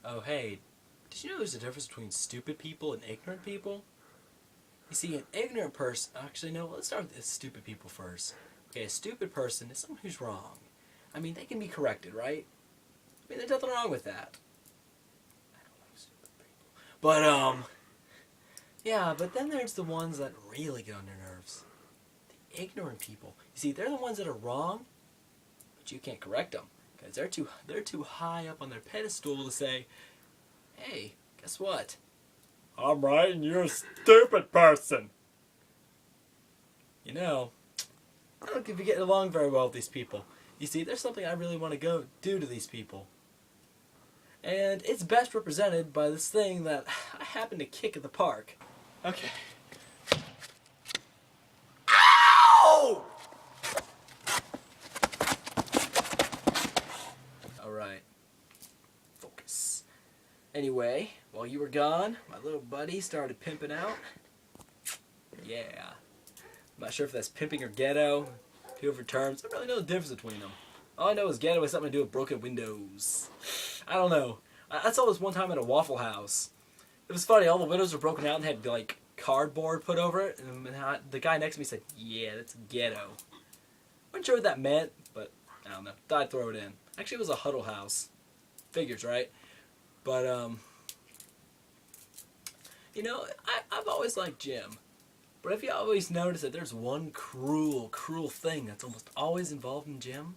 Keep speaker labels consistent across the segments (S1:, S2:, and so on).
S1: Oh, hey, did you know there's a difference between stupid people and ignorant people? You see, an ignorant person... Actually, no, let's start with the stupid people first. Okay, a stupid person is someone who's wrong. I mean, they can be corrected, right? I mean, there's nothing wrong with that. I don't like stupid people. But, yeah, but then there's the ones that really get on your nerves. The ignorant people. You see, they're the ones that are wrong, but you can't correct them. Because they're too high up on their pedestal to say, hey, guess what?
S2: I'm right and you're a stupid person.
S1: You know, I don't think we get along very well with these people. You see, there's something I really want to go do to these people. And it's best represented by this thing that I happen to kick at the park. Okay. Ow! Alright. Focus. Anyway, while you were gone, my little buddy started pimping out. Yeah. I'm not sure if that's pimping or ghetto. Two different terms. I don't really know the difference between them. All I know is ghetto has something to do with broken windows. I don't know. I saw this one time at a Waffle House. It was funny. All the windows were broken out and had like cardboard put over it. And the guy next to me said, "Yeah, that's ghetto." Wasn't sure what that meant, but I don't know. Thought I'd throw it in. Actually, it was a huddle house. Figures, right? But you know, I've always liked gym. But have you always noticed that there's one cruel thing that's almost always involved in gym?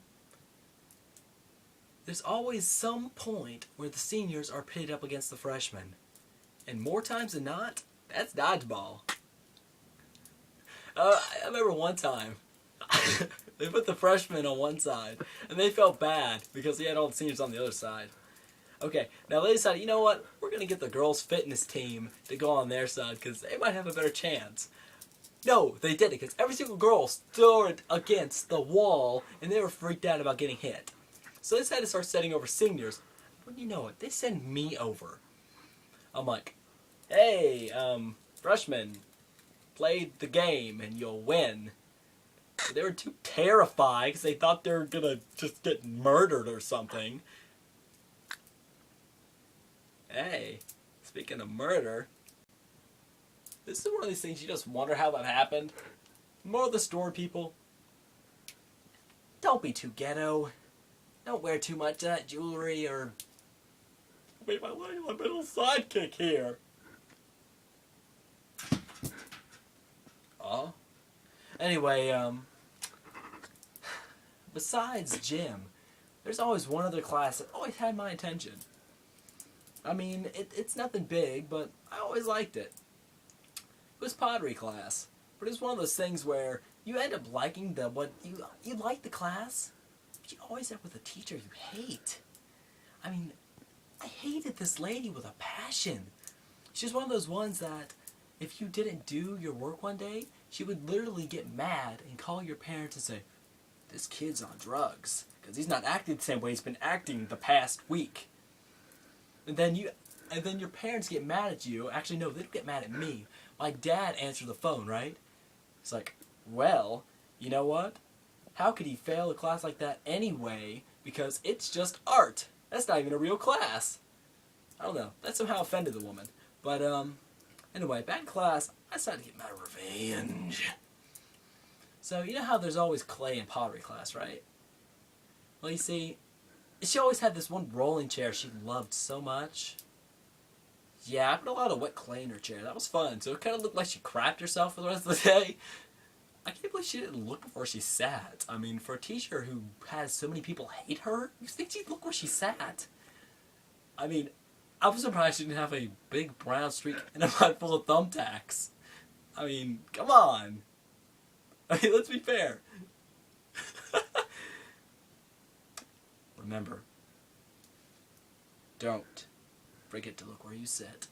S1: There's always some point where the seniors are pitted up against the freshmen. And more times than not, that's dodgeball. I remember one time, they put the freshmen on one side, and they felt bad because they had all the seniors on the other side. Okay, now they decided, you know what, we're going to get the girls' fitness team to go on their side because they might have a better chance. No, they didn't, because every single girl stood against the wall, and they were freaked out about getting hit. So they decided to start setting over seniors. Wouldn't you know it, they send me over. I'm like, hey, freshmen, play the game and you'll win. But they were too terrified because they thought they were going to just get murdered or something. Hey, speaking of murder, this is one of these things you just wonder how that happened. More of the store people, don't be too ghetto. Don't wear too much of that jewelry or...
S2: Wait, my little sidekick here.
S1: Oh? Anyway, besides gym, there's always one other class that always had my attention. I mean, it's nothing big, but I always liked it. It was pottery class, but it was one of those things where you end up liking you like the class, but you always end up with a teacher you hate. I mean, I hated this lady with a passion. She's one of those ones that if you didn't do your work one day, she would literally get mad and call your parents and say, "This kid's on drugs because he's not acting the same way he's been acting the past week." And then your parents get mad at you. Actually, no, they don't get mad at me. My dad answered the phone, right? It's like, well, you know what? How could he fail a class like that anyway? Because it's just art. That's not even a real class. I don't know. That somehow offended the woman. But, anyway, back in class, I decided to get my revenge. So, you know how there's always clay in pottery class, right? Well, you see, she always had this one rolling chair she loved so much. Yeah, I put a lot of wet clay in her chair. That was fun. So it kind of looked like she crapped herself for the rest of the day. I can't believe she didn't look before she sat. I mean, for a teacher who has so many people hate her, you think she'd look where she sat. I mean, I was surprised she didn't have a big brown streak and a mouth full of thumbtacks. I mean, come on. I mean, let's be fair. Remember, don't forget to look where you sit.